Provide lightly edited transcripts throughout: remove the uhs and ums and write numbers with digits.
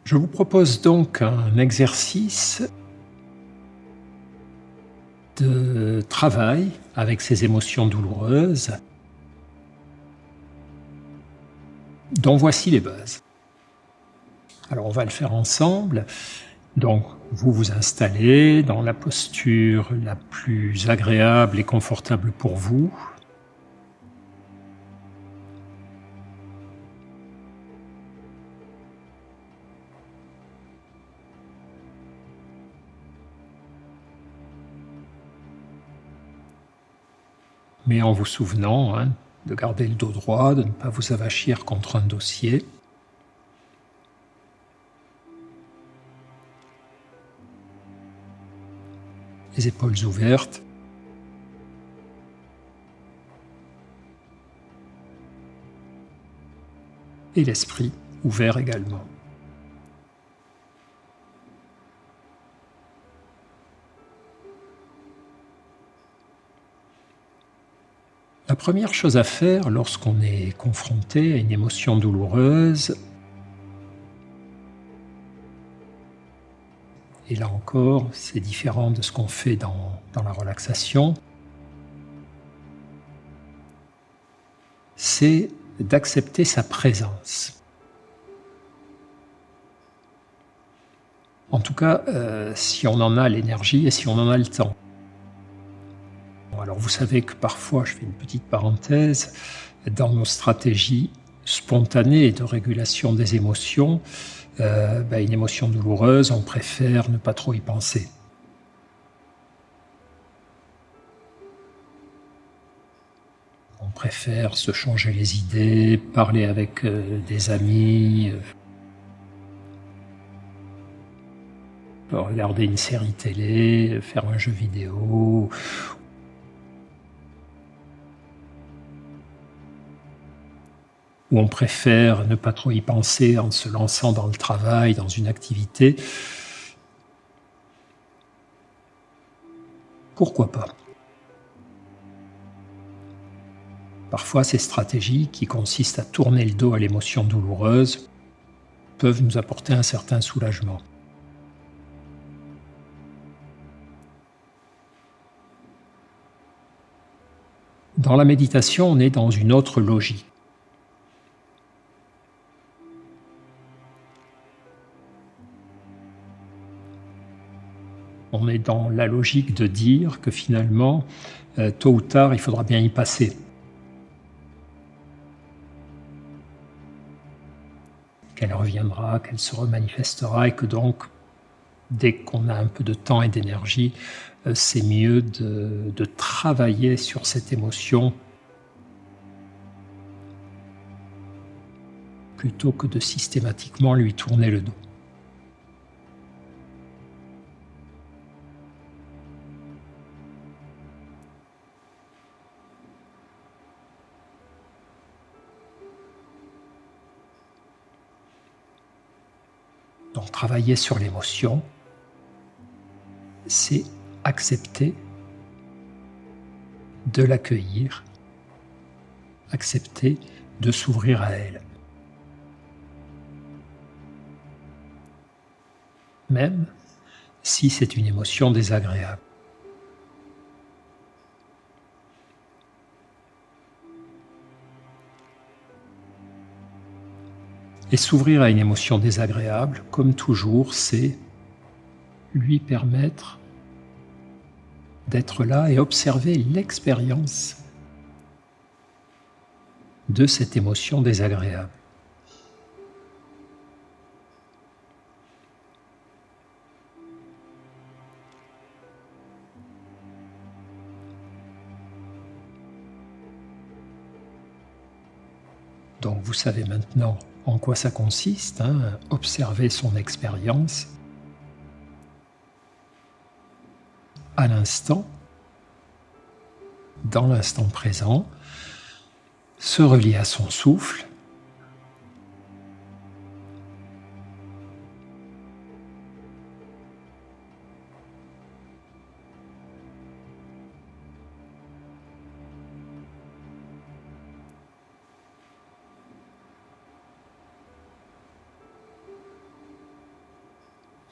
Je vous propose donc un exercice de travail avec ces émotions douloureuses, dont voici les bases. Alors on va le faire ensemble. Donc vous vous installez dans la posture la plus agréable et confortable pour vous. Mais en vous souvenant de garder le dos droit, de ne pas vous avachir contre un dossier. Les épaules ouvertes. Et l'esprit ouvert également. La première chose à faire lorsqu'on est confronté à une émotion douloureuse, et là encore, c'est différent de ce qu'on fait dans la relaxation, c'est d'accepter sa présence. En tout cas, si on en a l'énergie et si on en a le temps. Alors vous savez que parfois, je fais une petite parenthèse, dans nos stratégies spontanées de régulation des émotions, une émotion douloureuse, on préfère ne pas trop y penser. On préfère se changer les idées, parler avec des amis, regarder une série télé, faire un jeu vidéo. Ou on préfère ne pas trop y penser en se lançant dans le travail, dans une activité. Pourquoi pas ? Parfois, ces stratégies qui consistent à tourner le dos à l'émotion douloureuse peuvent nous apporter un certain soulagement. Dans la méditation, on est dans une autre logique. On est dans la logique de dire que finalement, tôt ou tard, il faudra bien y passer. Qu'elle reviendra, qu'elle se remanifestera et que donc, dès qu'on a un peu de temps et d'énergie, c'est mieux de travailler sur cette émotion plutôt que de systématiquement lui tourner le dos. Donc travailler sur l'émotion, c'est accepter de l'accueillir, accepter de s'ouvrir à elle. Même si c'est une émotion désagréable. Et s'ouvrir à une émotion désagréable, comme toujours, c'est lui permettre d'être là et observer l'expérience de cette émotion désagréable. Donc vous savez maintenant en quoi ça consiste, observer son expérience à l'instant, dans l'instant présent, se relier à son souffle,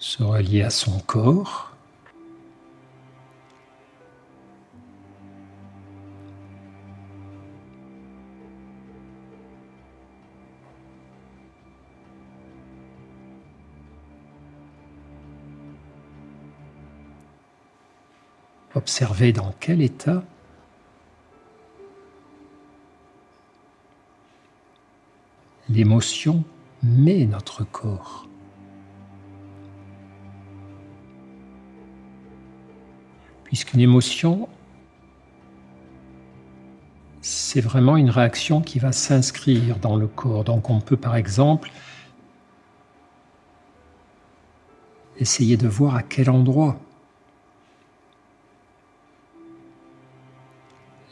se relier à son corps. Observez dans quel état l'émotion met notre corps. Puisqu'une émotion, c'est vraiment une réaction qui va s'inscrire dans le corps. Donc on peut par exemple essayer de voir à quel endroit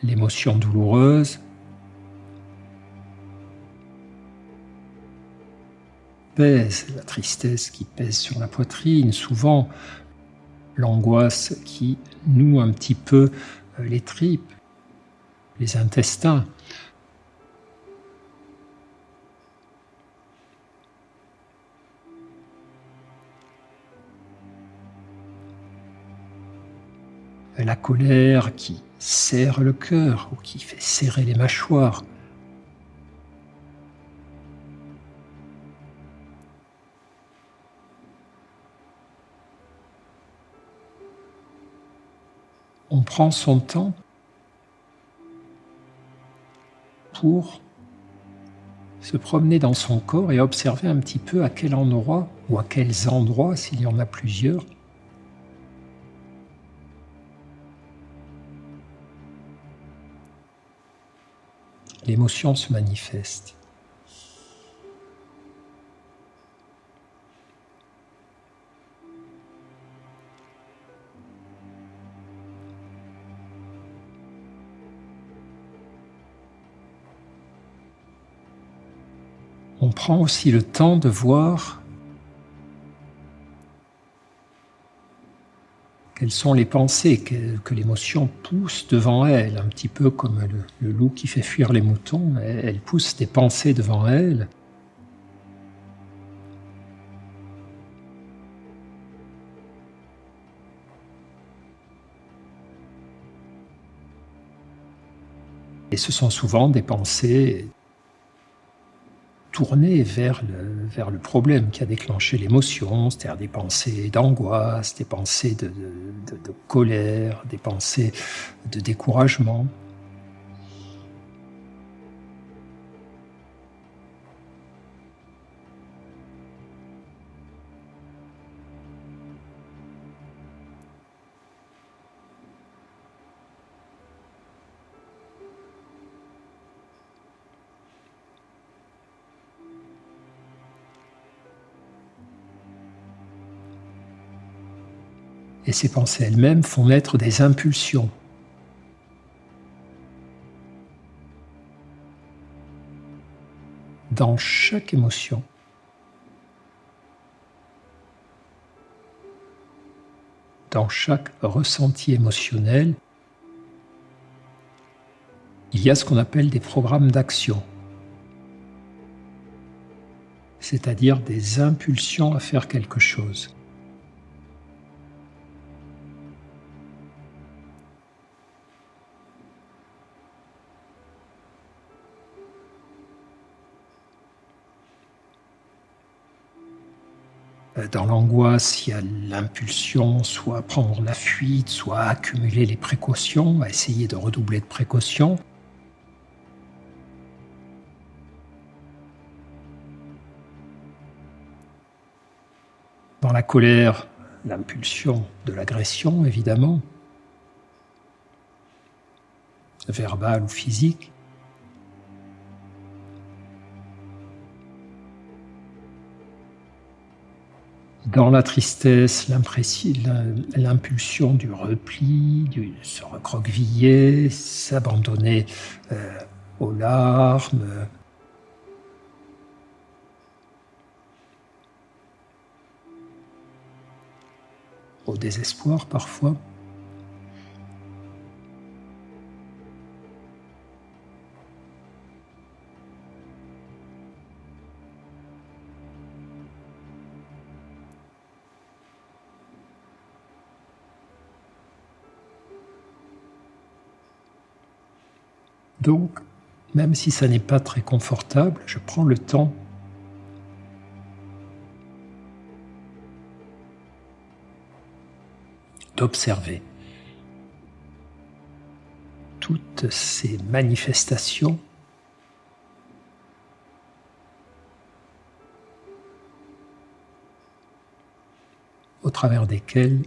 l'émotion douloureuse pèse, la tristesse qui pèse sur la poitrine, souvent l'angoisse qui noue un petit peu les tripes, les intestins. La colère qui serre le cœur ou qui fait serrer les mâchoires. On prend son temps pour se promener dans son corps et observer un petit peu à quel endroit ou à quels endroits, s'il y en a plusieurs, l'émotion se manifeste. On prend aussi le temps de voir quelles sont les pensées que l'émotion pousse devant elle, un petit peu comme le loup qui fait fuir les moutons, elle pousse des pensées devant elle. Et ce sont souvent des pensées tournées vers le problème qui a déclenché l'émotion, c'est-à-dire des pensées d'angoisse, des pensées de colère, des pensées de découragement. Et ces pensées elles-mêmes font naître des impulsions. Dans chaque émotion, dans chaque ressenti émotionnel, il y a ce qu'on appelle des programmes d'action, c'est-à-dire des impulsions à faire quelque chose. Dans l'angoisse, il y a l'impulsion soit à prendre la fuite, soit à accumuler les précautions, à essayer de redoubler de précautions. Dans la colère, l'impulsion de l'agression, évidemment, verbale ou physique. Dans la tristesse, l'impulsion du repli, de se recroqueviller, s'abandonner aux larmes, au désespoir parfois. Donc, même si ça n'est pas très confortable, je prends le temps d'observer toutes ces manifestations au travers desquelles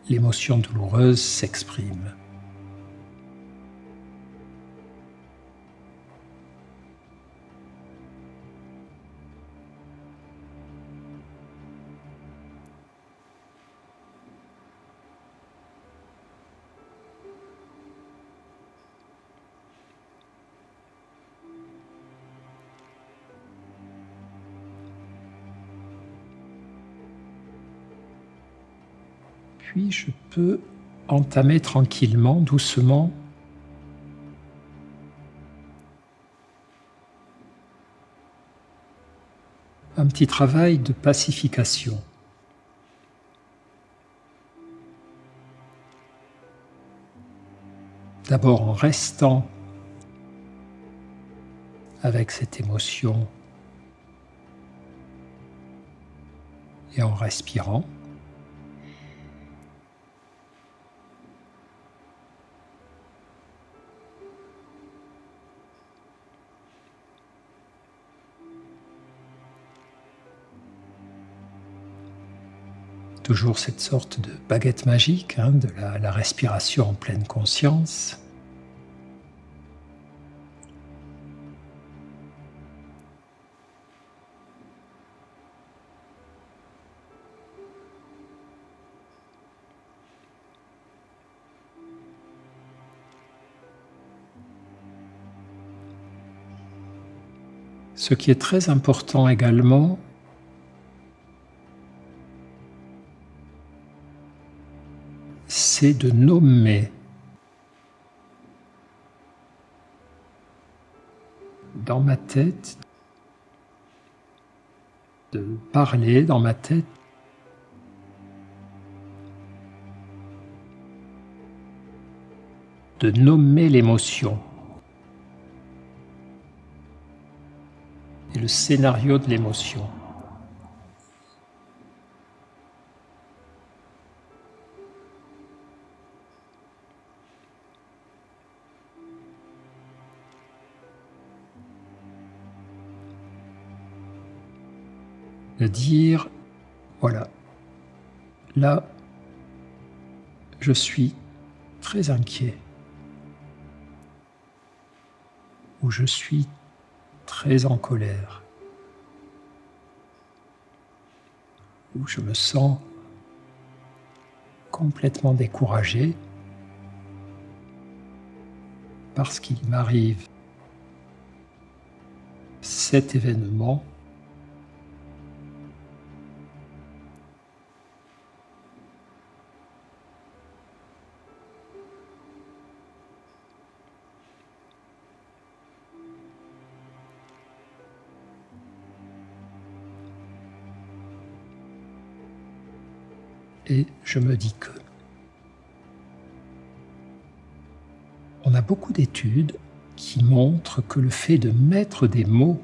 l'émotion douloureuse s'exprime. Puis je peux entamer tranquillement, doucement, un petit travail de pacification. D'abord en restant avec cette émotion et en respirant. Toujours cette sorte de baguette magique, de la respiration en pleine conscience. Ce qui est très important également, c'est de nommer dans ma tête, de parler dans ma tête de nommer l'émotion et le scénario de l'émotion. De dire, voilà, là, je suis très inquiet, ou je suis très en colère, ou je me sens complètement découragé parce qu'il m'arrive cet événement et je me dis que. On a beaucoup d'études qui montrent que le fait de mettre des mots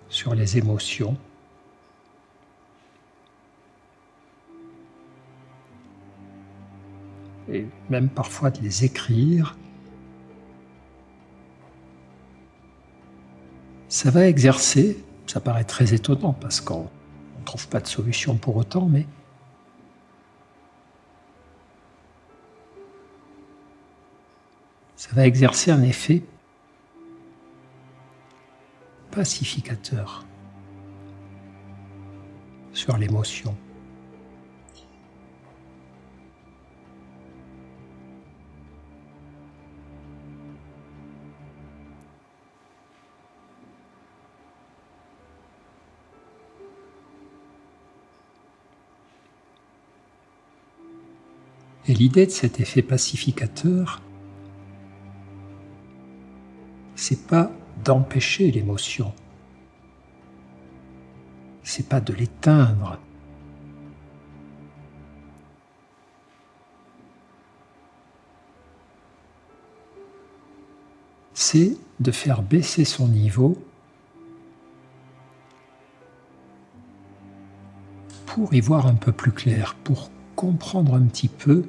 sur les émotions et même parfois de les écrire, ça va exercer, ça paraît très étonnant parce qu'on ne trouve pas de solution pour autant, mais ça va exercer un effet pacificateur sur l'émotion. Et l'idée de cet effet pacificateur, c'est pas d'empêcher l'émotion, c'est pas de l'éteindre, c'est de faire baisser son niveau pour y voir un peu plus clair, pour comprendre un petit peu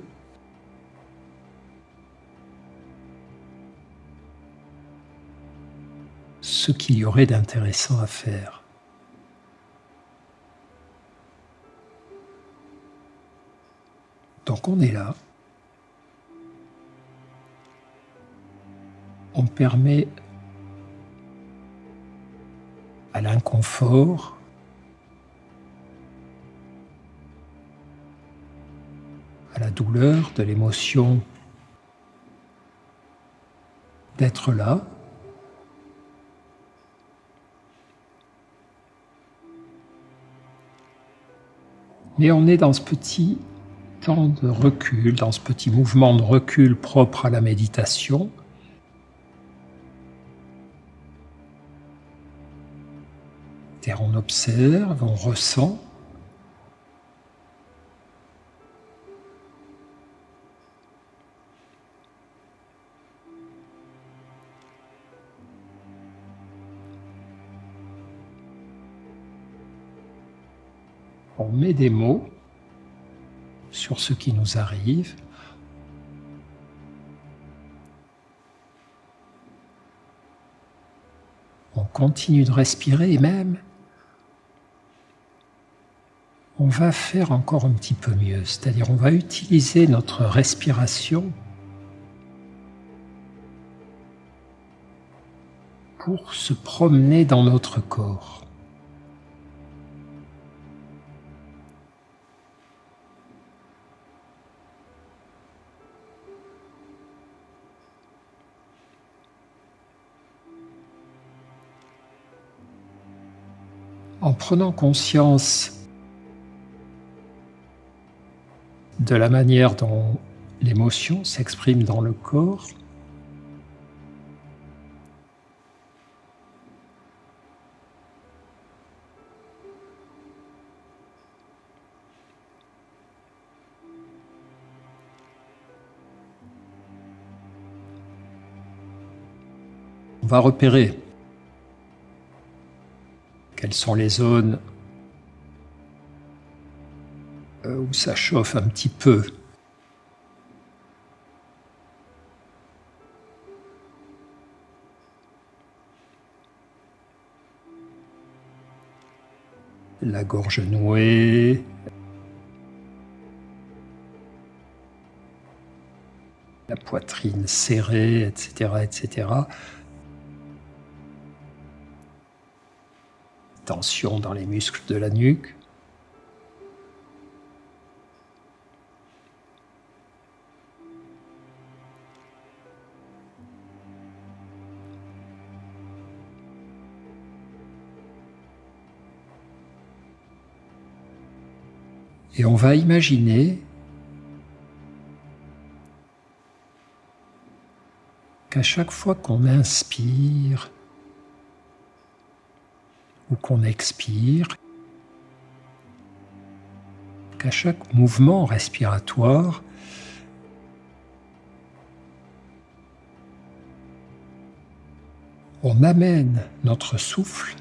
ce qu'il y aurait d'intéressant à faire. Donc on est là. On permet à l'inconfort à la douleur de l'émotion d'être là. Mais on est dans ce petit temps de recul, dans ce petit mouvement de recul propre à la méditation. C'est-à-dire on observe, on ressent. On met des mots sur ce qui nous arrive. On continue de respirer et même on va faire encore un petit peu mieux, c'est-à-dire on va utiliser notre respiration pour se promener dans notre corps. En prenant conscience de la manière dont l'émotion s'exprime dans le corps, on va repérer quelles sont les zones où ça chauffe un petit peu. La gorge nouée, la poitrine serrée, etc., etc. Tension dans les muscles de la nuque. Et on va imaginer qu'à chaque fois qu'on inspire ou qu'on expire, qu'à chaque mouvement respiratoire, on amène notre souffle,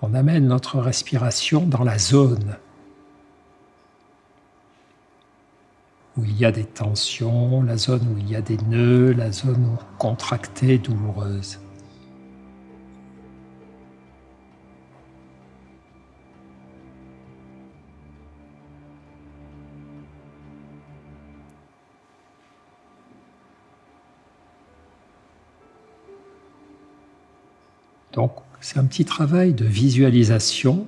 on amène notre respiration dans la zone où il y a des tensions, la zone où il y a des nœuds, la zone contractée, douloureuse. Donc, c'est un petit travail de visualisation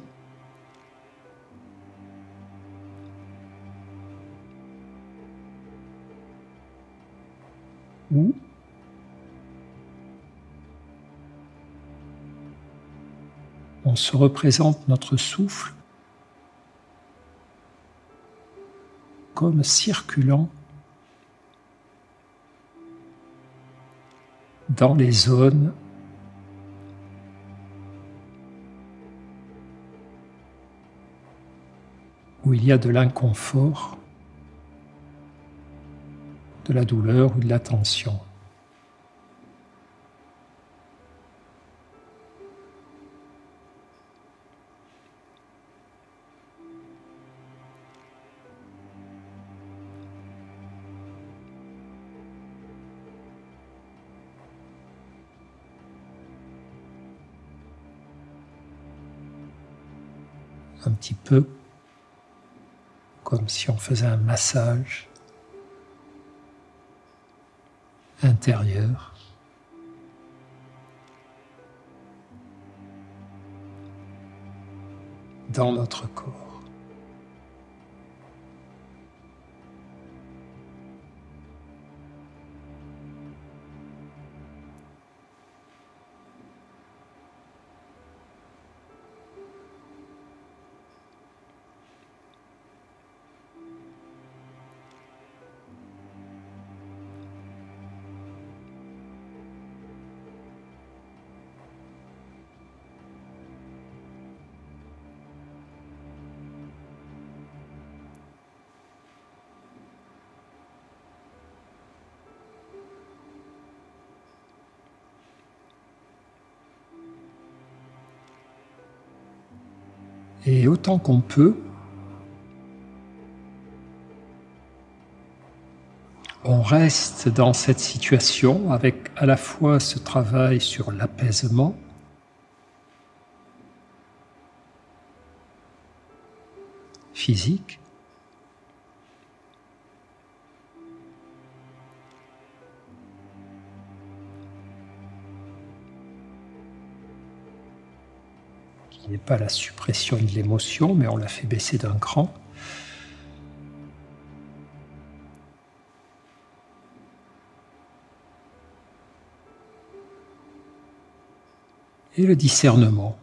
où on se représente notre souffle comme circulant dans les zones où il y a de l'inconfort, de la douleur ou de la tension. Un petit peu comme si on faisait un massage intérieur dans notre corps. Et autant qu'on peut, on reste dans cette situation avec à la fois ce travail sur l'apaisement physique, qui n'est pas la suppression de l'émotion, mais on la fait baisser d'un cran. Et le discernement.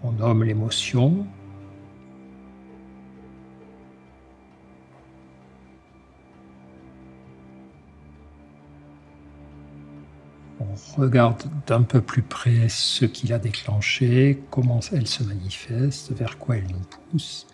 On nomme l'émotion. On regarde d'un peu plus près ce qui l'a déclenché, comment elle se manifeste, vers quoi elle nous pousse.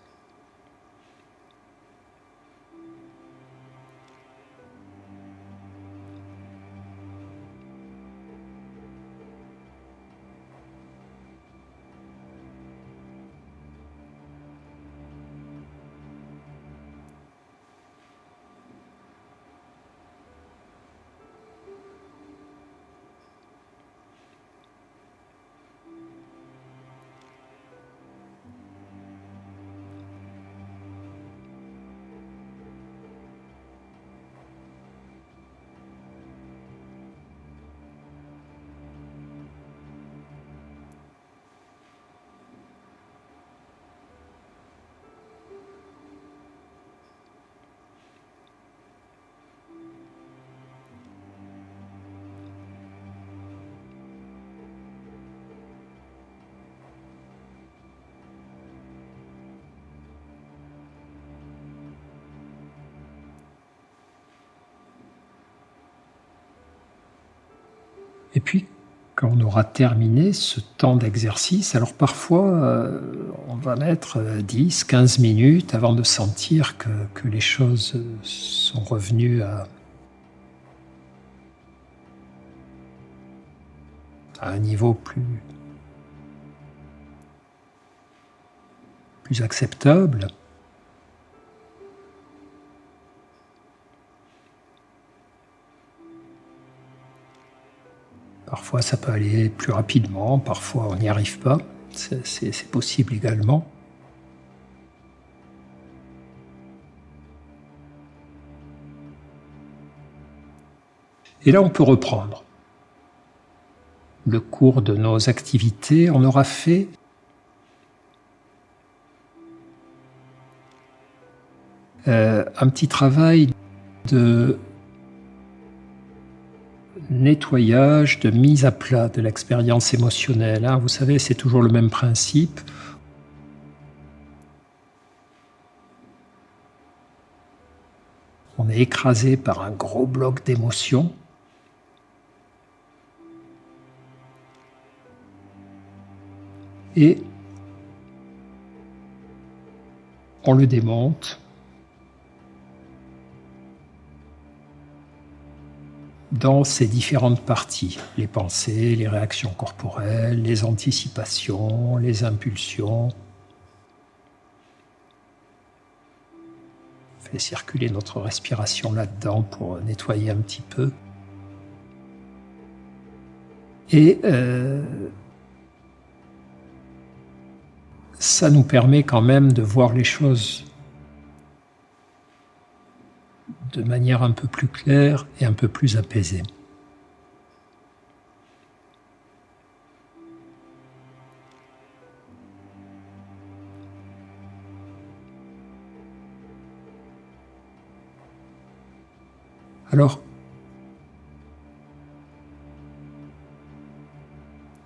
Et puis, quand on aura terminé ce temps d'exercice, alors parfois, on va mettre 10, 15 minutes avant de sentir que les choses sont revenues à un niveau plus acceptable. Parfois, ça peut aller plus rapidement, parfois on n'y arrive pas. C'est possible également. Et là, on peut reprendre le cours de nos activités. On aura fait un petit travail de nettoyage, de mise à plat de l'expérience émotionnelle. Vous savez, c'est toujours le même principe. On est écrasé par un gros bloc d'émotions. Et on le démonte dans ses différentes parties, les pensées, les réactions corporelles, les anticipations, les impulsions. On fait circuler notre respiration là-dedans pour nettoyer un petit peu. Et ça nous permet quand même de voir les choses de manière un peu plus claire et un peu plus apaisée. Alors,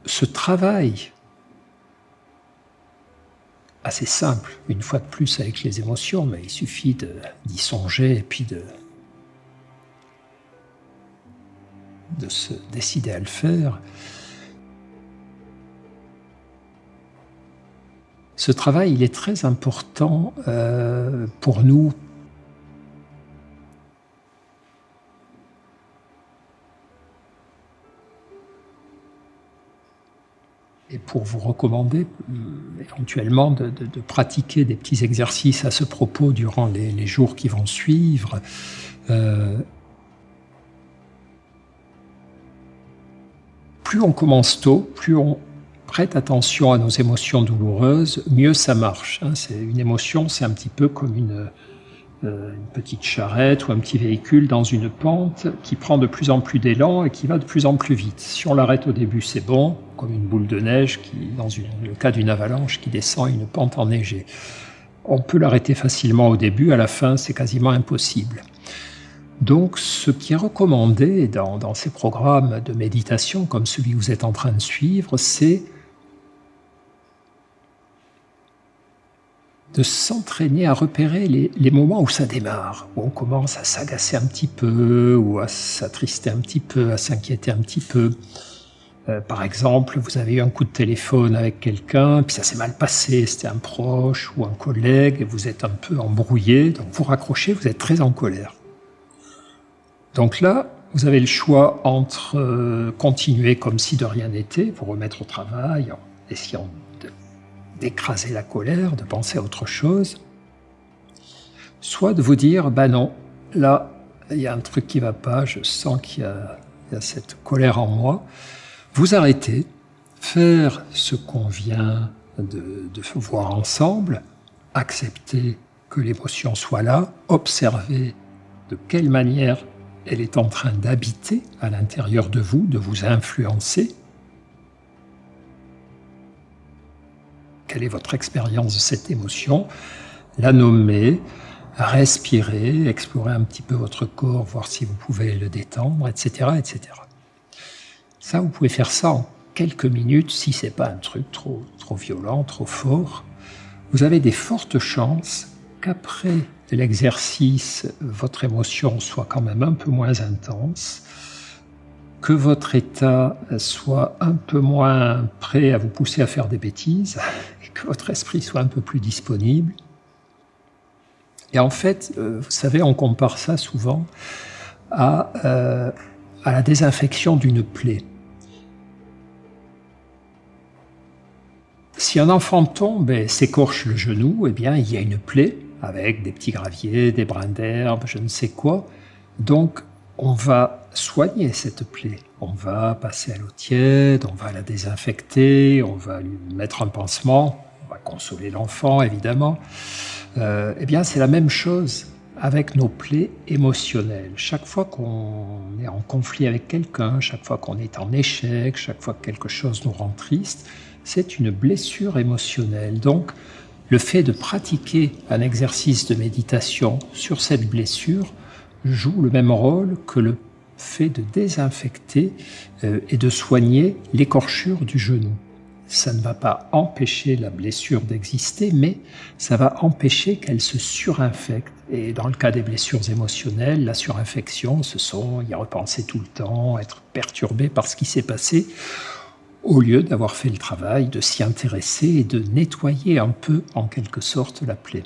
ce travail assez simple, une fois de plus avec les émotions, mais il suffit d'y songer et puis de se décider à le faire. Ce travail, il est très important pour nous. Et pour vous recommander éventuellement de pratiquer des petits exercices à ce propos durant les jours qui vont suivre. Plus on commence tôt, plus on prête attention à nos émotions douloureuses, mieux ça marche. C'est une émotion, c'est un petit peu comme une petite charrette ou un petit véhicule dans une pente qui prend de plus en plus d'élan et qui va de plus en plus vite. Si on l'arrête au début, c'est bon, comme une boule de neige qui, dans le cas d'une avalanche, qui descend une pente enneigée. On peut l'arrêter facilement au début, à la fin, c'est quasiment impossible. Donc, ce qui est recommandé dans ces programmes de méditation, comme celui que vous êtes en train de suivre, c'est de s'entraîner à repérer les moments où ça démarre, où on commence à s'agacer un petit peu, ou à s'attrister un petit peu, à s'inquiéter un petit peu. Par exemple, vous avez eu un coup de téléphone avec quelqu'un, puis ça s'est mal passé, c'était un proche ou un collègue, et vous êtes un peu embrouillé, donc vous raccrochez, vous êtes très en colère. Donc là, vous avez le choix entre continuer comme si de rien n'était, vous remettre au travail, en essayant d'écraser la colère, de penser à autre chose, soit de vous dire, ben non, là, il y a un truc qui ne va pas, je sens qu'il y a cette colère en moi. Vous arrêtez, faire ce qu'on vient de voir ensemble, accepter que l'émotion soit là, observer de quelle manière elle est en train d'habiter à l'intérieur de vous influencer. Quelle est votre expérience de cette émotion? La nommer, respirer, explorer un petit peu votre corps, voir si vous pouvez le détendre, etc., etc. Ça, vous pouvez faire ça en quelques minutes, si ce n'est pas un truc trop violent, trop fort. Vous avez des fortes chances qu'après l'exercice, votre émotion soit quand même un peu moins intense, que votre état soit un peu moins prêt à vous pousser à faire des bêtises, et que votre esprit soit un peu plus disponible. Et en fait, vous savez, on compare ça souvent à la désinfection d'une plaie. Si un enfant tombe et s'écorche le genou, eh bien, il y a une plaie avec des petits graviers, des brins d'herbe, je ne sais quoi. Donc, on va soigner cette plaie. On va passer à l'eau tiède, on va la désinfecter, on va lui mettre un pansement, on va consoler l'enfant, évidemment. Eh bien, c'est la même chose avec nos plaies émotionnelles. Chaque fois qu'on est en conflit avec quelqu'un, chaque fois qu'on est en échec, chaque fois que quelque chose nous rend triste, c'est une blessure émotionnelle. Donc, le fait de pratiquer un exercice de méditation sur cette blessure joue le même rôle que le fait de désinfecter et de soigner l'écorchure du genou. Ça ne va pas empêcher la blessure d'exister, mais ça va empêcher qu'elle se surinfecte. Et dans le cas des blessures émotionnelles, la surinfection, ce sont y repenser tout le temps, être perturbé par ce qui s'est passé, au lieu d'avoir fait le travail de s'y intéresser et de nettoyer un peu, en quelque sorte, la plaie.